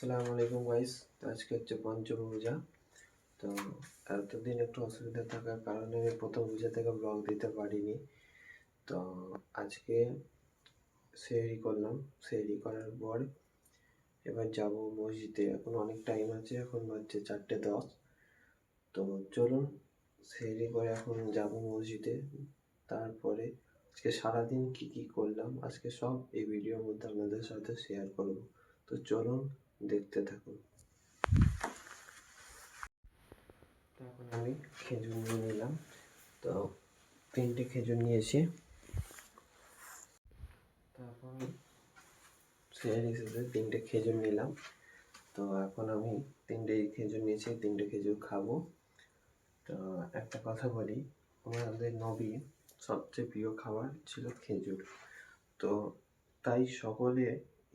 আসসালামু আলাইকুম গাইস। তো আজকে হচ্ছে পঞ্চমী পূজা। তো এতদিন একটু অসুবিধা থাকার কারণে আমি প্রথম পূজা থেকে ব্লগ দিতে পারিনি। তো আজকে সেহরি করলাম। সেহরি করার পর এবার যাব মসজিদে। এখন অনেক টাইম আছে, এখন বাজছে 4:10। তো চলুন সেহরি করে এখন যাব মসজিদে। তারপরে আজকে সারাদিন কি করলাম আজকে সব এই ভিডিওর মধ্যে আপনাদের সাথে শেয়ার করব। তো চলুন দেখতে থাকুন। তখন আমি খেজুর নিয়ে নিলাম। তো 3টে খেজুর নিয়েছি। তখন সেই হিসেবে 3টে খেজুর নিলাম। তো এখন আমি 3টে খেজুর নিয়েছি, 3টে খেজুর খাবো। তো একটা কথা বলি, আমাদের নবীর সবচেয়ে প্রিয় খাবার ছিল খেজুর। তো তাই সকলে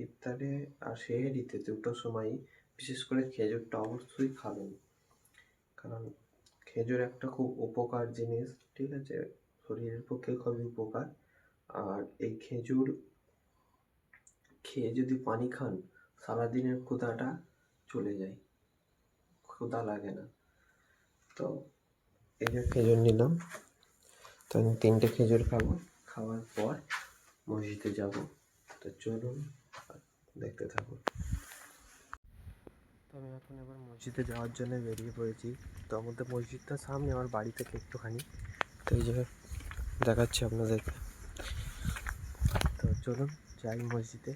ইফতারে আর সেহরিতে দুটো সময়ই বিশেষ করে খেজুরটা অবশ্যই খাবেন। কারণ খেজুর একটা খুব উপকার জিনিস, ঠিক আছে, শরীরের পক্ষে খুবই উপকার। আর এই খেজুর খেয়ে যদি পানি খান সারাদিনের ক্ষুধাটা চলে যায়, ক্ষুধা লাগে না। তো এই যে খেজুর নিলাম। তো আমি 3টে খেজুর খাবো, খাওয়ার পর মসজিদে যাব। তো চলুন দেখতে থাকুন। তো আমি এখন এবার মসজিদে যাওয়ার জন্য বেরিয়ে পড়েছি। তো আমাদের মসজিদটা সামনে আমার বাড়ি থেকে একটুখানি, তো এই যে দেখাচ্ছি আপনাদেরকে। তো চলুন যাই মসজিদে।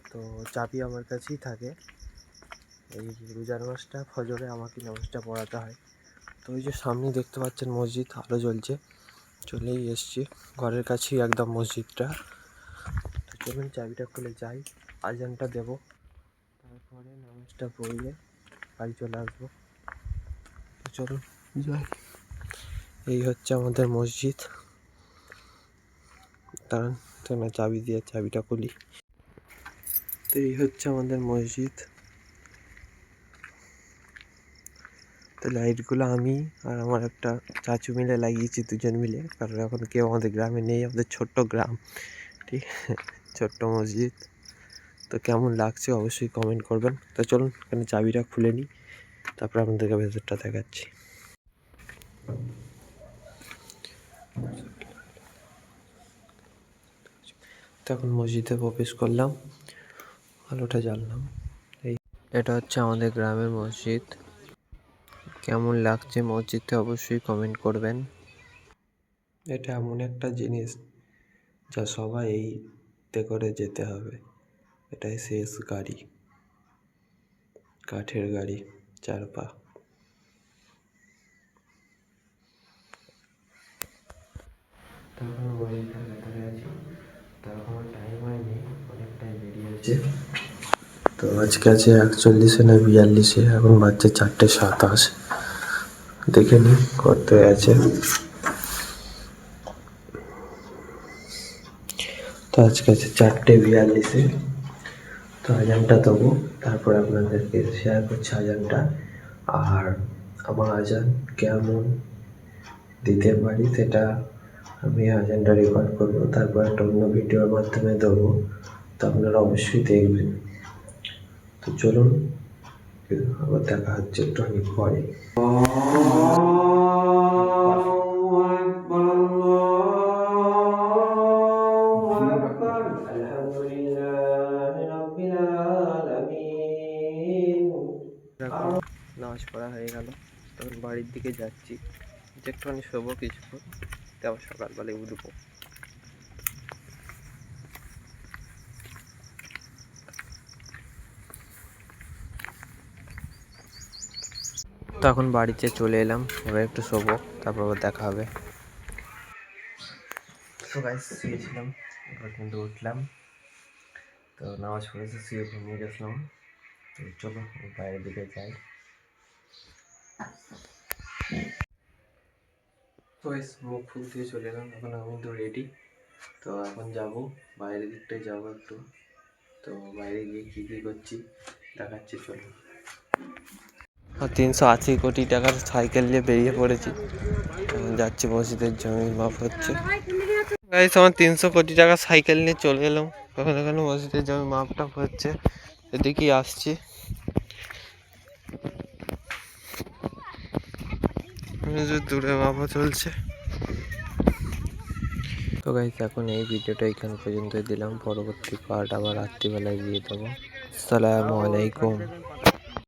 তো চাবি আমার কাছেই থাকে। এই রোজার মাসটা ফজরে আমাকে নামাজটা পড়াতে হয়। তো ওই যে সামনে দেখতে পাচ্ছেন মসজিদ, আলো জ্বলছে। চলেই এসছি, ঘরের কাছেই একদম মসজিদটা। তো চলুন চাবিটা খুলে যাই, আজানটা দেবো, তারপরে নামাজটা পড়লে বাড়ি চলে আসবো। তো চলুন যাই। এই হচ্ছে আমাদের মসজিদ। দাঁড়ান তো না, চাবি দিয়ে চাবিটা খুলি। তো এই হচ্ছে আমাদের মসজিদ। তো লাইটগুলো আমি আর আমার একটা চাচু মিলে লাগিয়েছি, দুজন মিলে, কারণ এখন কেউ আমাদের গ্রামে নেই, আমাদের ছোট্ট গ্রাম, ঠিক, ছোট্ট মসজিদ। তো কেমন লাগছে অবশ্যই কমেন্ট করবেন। তো চলুন এখানে চাবিটা খুলে নিই, তারপর আপনাদেরকে ভেতরটা দেখাচ্ছি। তখন মসজিদে প্রবেশ করলাম, আলোটা জ্বাললাম। এটা হচ্ছে আমাদের গ্রামের মসজিদ। কেমন লাগছে মসজিদটা অবশ্যই কমেন্ট করবেন। এটা এমন একটা জিনিস যা সবাই এইতে করে যেতে হবে। এটাই শেষ গাড়ি, কাঠের গাড়ি, 4 পা। তখন মসজিদটার ভেতরে আছি। তো এখন টাইম হয়নি, অনেক টাইম বেরিয়েছে। তো আজকে আছে 41 না 42, এখন বাজছে 4:27। দেখে নি কত আছে। তো আজকে আছে 4:42। তো আজানটা দেবো, তারপর আপনাদেরকে শেয়ার করছি আজানটা। আর আমার আজান কেমন দিতে পারি সেটা আমি আজানটা রেকর্ড করবো, তারপর একটা অন্য ভিডিওর মাধ্যমে দেবো। তো আপনারা অবশ্যই দেখবেন। তো চলুন আবার দেখা হচ্ছে একটুখানি পরে। নামাজ পড়া হয়ে গেল, তখন বাড়ির দিকে যাচ্ছি, যে একটুখানি শোবো কিছুক্ষণ, তারপর সকালবেলায় উঠবো। তখন বাড়িতে চলে এলাম, এবার একটু শোবো, তারপর আবার দেখা হবে। তো গাইস শুয়েছিলাম, এবার কিন্তু উঠলাম। তো নামাজ পড়েছে, শুয়ে ঘুমিয়ে গেছিলাম। তো চলো বাইরের দিকে যাই। তো গাইস মুখ ফুল দিয়ে চলে এলাম, এখন আমি তো রেডি। তো এখন যাব বাইরের দিকটায়, যাবো একটু। তো বাইরে গিয়ে কী কী করছি দেখাচ্ছি, চলো। 380 কোটি টাকার সাইকেল নিয়ে বেরিয়ে পড়েছি, যাচ্ছি মসজিদের জমি মাপ হচ্ছে। গাইস আমার 300 কোটি টাকার সাইকেল নিয়ে চলে এলাম, তখন এখানে মসজিদের জমি মাপটা হচ্ছে। এদিকেই আসছি। দূরে বাবা চলছে। তো গাইস এখন এই ভিডিওটা এখান পর্যন্ত দিলাম, পরবর্তী পার্ট আবার রাত্রিবেলায় দিয়ে দেবো। আসসালামু আলাইকুম।